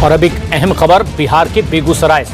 और अब एक अहम खबर बिहार के बेगूसराय से।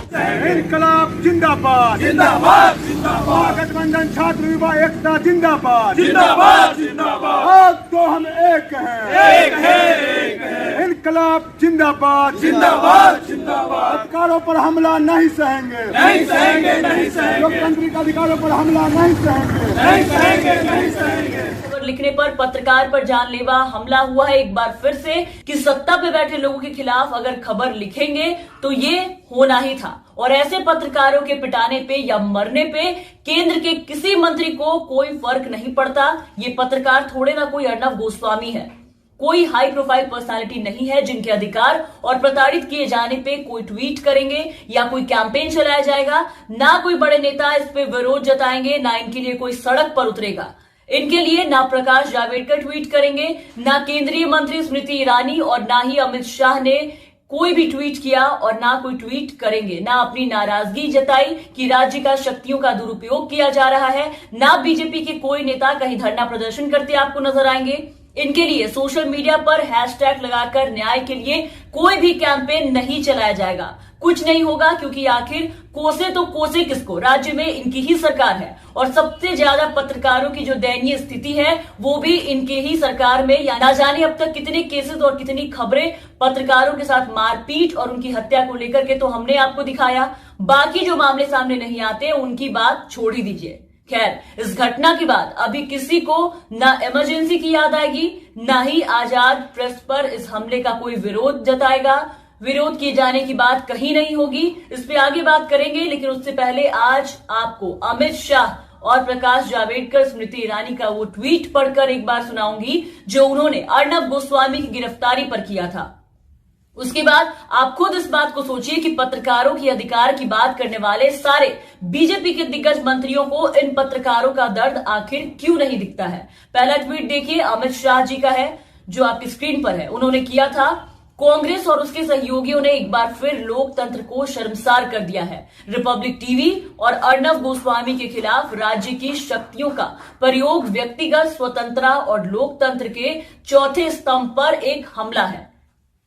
इनकलाब जिंदाबाद जिंदाबाद जिंदाबाद, गठबंधन छात्र युवा एकता जिंदाबाद जिंदाबाद जिंदाबाद, आज तो हम एक हैं इनकलाब जिंदाबाद जिंदाबाद जिंदाबाद, अधिकारों पर हमला नहीं सहेंगे नहीं सहेंगे नहीं सहेंगे, लोकतांत्रिक अधिकारों पर हमला नहीं सहेंगे नहीं सहेंगे नहीं सहेंगे। लिखने पर पत्रकार पर जानलेवा हमला हुआ है एक बार फिर से कि सत्ता पे बैठे लोगों के खिलाफ अगर खबर लिखेंगे तो ये होना ही था। और ऐसे पत्रकारों के पिटाने पे या मरने पे केंद्र के किसी मंत्री को कोई फर्क नहीं पड़ता। ये पत्रकार थोड़े ना कोई अर्नब गोस्वामी है, कोई हाई प्रोफाइल पर्सनालिटी नहीं है जिनके अधिकार और प्रताड़ित किए जाने पे कोई ट्वीट करेंगे या कोई कैंपेन चलाया जाएगा। ना कोई बड़े नेता इस पे विरोध जताएंगे, ना इनके लिए कोई सड़क पर उतरेगा। इनके लिए ना प्रकाश जावड़ेकर ट्वीट करेंगे, ना केंद्रीय मंत्री स्मृति ईरानी और ना ही अमित शाह ने कोई भी ट्वीट किया और ना कोई ट्वीट करेंगे। ना अपनी नाराजगी जताई कि राज्य का शक्तियों का दुरुपयोग किया जा रहा है। ना बीजेपी के कोई नेता कहीं धरना प्रदर्शन करते आपको नजर आएंगे। इनके लिए सोशल मीडिया पर हैशटैग लगाकर न्याय के लिए कोई भी कैंपेन नहीं चलाया जाएगा। कुछ नहीं होगा क्योंकि आखिर कोसे तो कोसे किसको, राज्य में इनकी ही सरकार है और सबसे ज्यादा पत्रकारों की जो दयनीय स्थिति है वो भी इनके ही सरकार में। या ना जाने अब तक कितने केसेस और कितनी खबरें पत्रकारों के साथ मारपीट और उनकी हत्या को लेकर के तो हमने आपको दिखाया। बाकी जो मामले सामने नहीं आते उनकी बात छोड़ ही दीजिए। खैर, इस घटना के बाद अभी किसी को ना इमरजेंसी की याद आएगी, ना ही आजाद प्रेस पर इस हमले का कोई विरोध जताएगा। विरोध किए जाने की बात कहीं नहीं होगी, इस पे आगे बात करेंगे। लेकिन उससे पहले आज आपको अमित शाह और प्रकाश जावड़ेकर स्मृति ईरानी का वो ट्वीट पढ़कर एक बार सुनाऊंगी जो उन्होंने अर्नब गोस्वामी की गिरफ्तारी पर किया था। उसके बाद आप खुद इस बात को सोचिए कि पत्रकारों के अधिकार की बात करने वाले सारे बीजेपी के दिग्गज मंत्रियों को इन पत्रकारों का दर्द आखिर क्यों नहीं दिखता है। पहला ट्वीट देखिए, अमित शाह जी का है जो आपकी स्क्रीन पर है। उन्होंने किया था, कांग्रेस और उसके सहयोगियों ने एक बार फिर लोकतंत्र को शर्मसार कर दिया है। रिपब्लिक टीवी और अर्नब गोस्वामी के खिलाफ राज्य की शक्तियों का प्रयोग व्यक्तिगत स्वतंत्रता और लोकतंत्र के चौथे स्तंभ पर एक हमला है।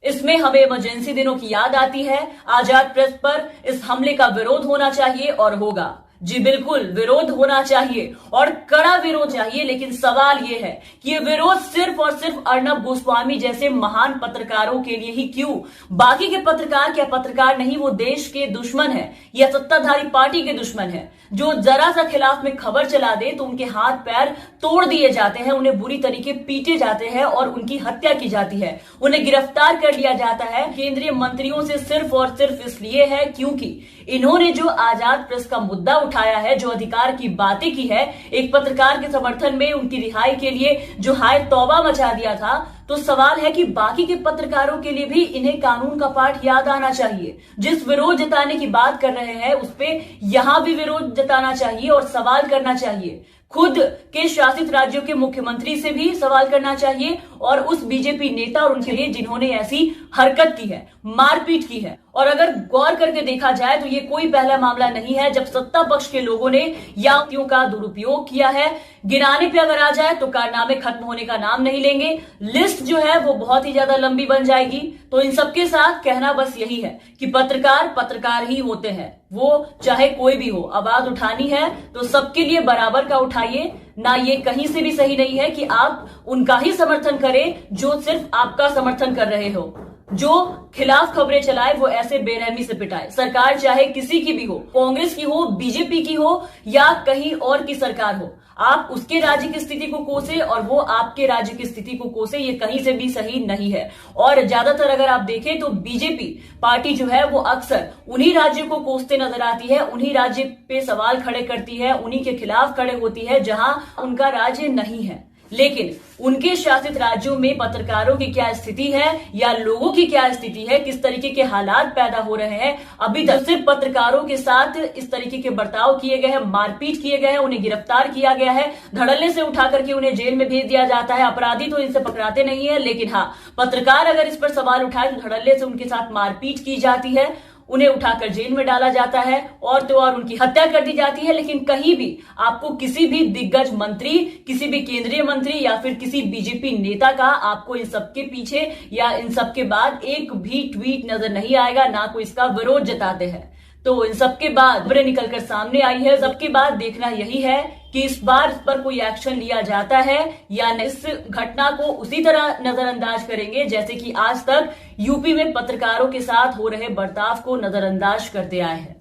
इसमें हमें इमरजेंसी दिनों की याद आती है। आजाद प्रेस पर इस हमले का विरोध होना चाहिए और होगा। जी बिल्कुल, विरोध होना चाहिए और कड़ा विरोध चाहिए। लेकिन सवाल यह है कि यह विरोध सिर्फ और सिर्फ अर्नब गोस्वामी जैसे महान पत्रकारों के लिए ही क्यों? बाकी के पत्रकार क्या पत्रकार नहीं, वो देश के दुश्मन है या सत्ताधारी पार्टी के दुश्मन है। जो जरा सा खिलाफ में खबर चला दे तो उनके हाथ पैर तोड़ दिए जाते हैं, उन्हें बुरी तरीके पीटे जाते हैं और उनकी हत्या की जाती है, उन्हें गिरफ्तार कर लिया जाता है केंद्रीय मंत्रियों से सिर्फ और सिर्फ इसलिए है क्योंकि इन्होंने जो आजाद प्रेस का मुद्दा उठाया है, जो अधिकार की बातें की है, एक पत्रकार के समर्थन में उनकी रिहाई के लिए जो हाय तौबा मचा दिया था। तो सवाल है कि बाकी के पत्रकारों के लिए भी इन्हें कानून का पाठ याद आना चाहिए। जिस विरोध जताने की बात कर रहे हैं उस पे यहां भी विरोध जताना चाहिए और सवाल करना चाहिए। खुद के शासित राज्यों के मुख्यमंत्री से भी सवाल करना चाहिए और उस बीजेपी नेता और उनके लिए जिन्होंने ऐसी हरकत की है, मारपीट की है। और अगर गौर करके देखा जाए तो ये कोई पहला मामला नहीं है जब सत्ता पक्ष के लोगों ने यात्रियों का दुरुपयोग किया है। गिनाने पे अगर आ जाए तो कारनामे खत्म होने का नाम नहीं लेंगे। लिस्ट जो है वो बहुत ही ज्यादा लंबी बन जाएगी। तो इन सबके साथ कहना बस यही है कि पत्रकार पत्रकार ही होते हैं, वो चाहे कोई भी हो। आवाज उठानी है तो सबके लिए बराबर का उठाइए। ना ये कहीं से भी सही नहीं है कि आप उनका ही समर्थन करें जो सिर्फ आपका समर्थन कर रहे हो। जो खिलाफ खबरें चलाए वो ऐसे बेरहमी से पिटाए। सरकार चाहे किसी की भी हो, कांग्रेस की हो, बीजेपी की हो या कहीं और की सरकार हो, आप उसके राज्य की स्थिति को कोसे और वो आपके राज्य की स्थिति को कोसे, ये कहीं से भी सही नहीं है। और ज्यादातर अगर आप देखें तो बीजेपी पार्टी जो है वो अक्सर उन्हीं राज्यों को कोसते नजर आती है, उन्हीं राज्य पे सवाल खड़े करती है, उन्हीं के खिलाफ खड़े होती है जहां उनका राज्य नहीं है। लेकिन उनके शासित राज्यों में पत्रकारों की क्या स्थिति है या लोगों की क्या स्थिति है, किस तरीके के हालात पैदा हो रहे हैं, अभी तक सिर्फ पत्रकारों के साथ इस तरीके के बर्ताव किए गए हैं, मारपीट किए गए हैं, उन्हें गिरफ्तार किया गया है, धड़ल्ले से उठा करके उन्हें जेल में भेज दिया जाता है। अपराधी तो इनसे पकड़ाते नहीं है, लेकिन हाँ, पत्रकार अगर इस पर सवाल उठाए तो धड़ल्ले से उनके साथ मारपीट की जाती है। उन्हें उठाकर जेल में डाला जाता है और तो और उनकी हत्या कर दी जाती है। लेकिन कहीं भी आपको किसी भी दिग्गज मंत्री, किसी भी केंद्रीय मंत्री या फिर किसी बीजेपी नेता का आपको इन सबके पीछे या इन सबके बाद एक भी ट्वीट नजर नहीं आएगा, ना कोई इसका विरोध जताते हैं। तो इन सबके बाद खबरें निकलकर सामने आई है। सबके बाद देखना यही है कि इस बार इस पर कोई एक्शन लिया जाता है या नहीं। इस घटना को उसी तरह नजरअंदाज करेंगे जैसे कि आज तक यूपी में पत्रकारों के साथ हो रहे बर्ताव को नजरअंदाज करते आए हैं।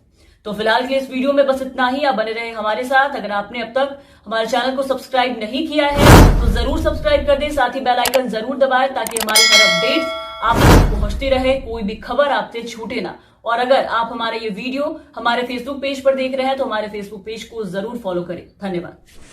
तो फिलहाल के इस वीडियो में बस इतना ही। आप बने रहे हमारे साथ। अगर आपने अब तक हमारे चैनल को सब्सक्राइब नहीं किया है तो जरूर सब्सक्राइब कर दें, साथ ही बेल आइकन जरूर दबाएं ताकि हमारी हर अपडेट्स आप तक पहुंचती रहे, कोई भी खबर आपसे छूटे ना। और अगर आप हमारे ये वीडियो हमारे फेसबुक पेज पर देख रहे हैं तो हमारे फेसबुक पेज को जरूर फॉलो करें। धन्यवाद।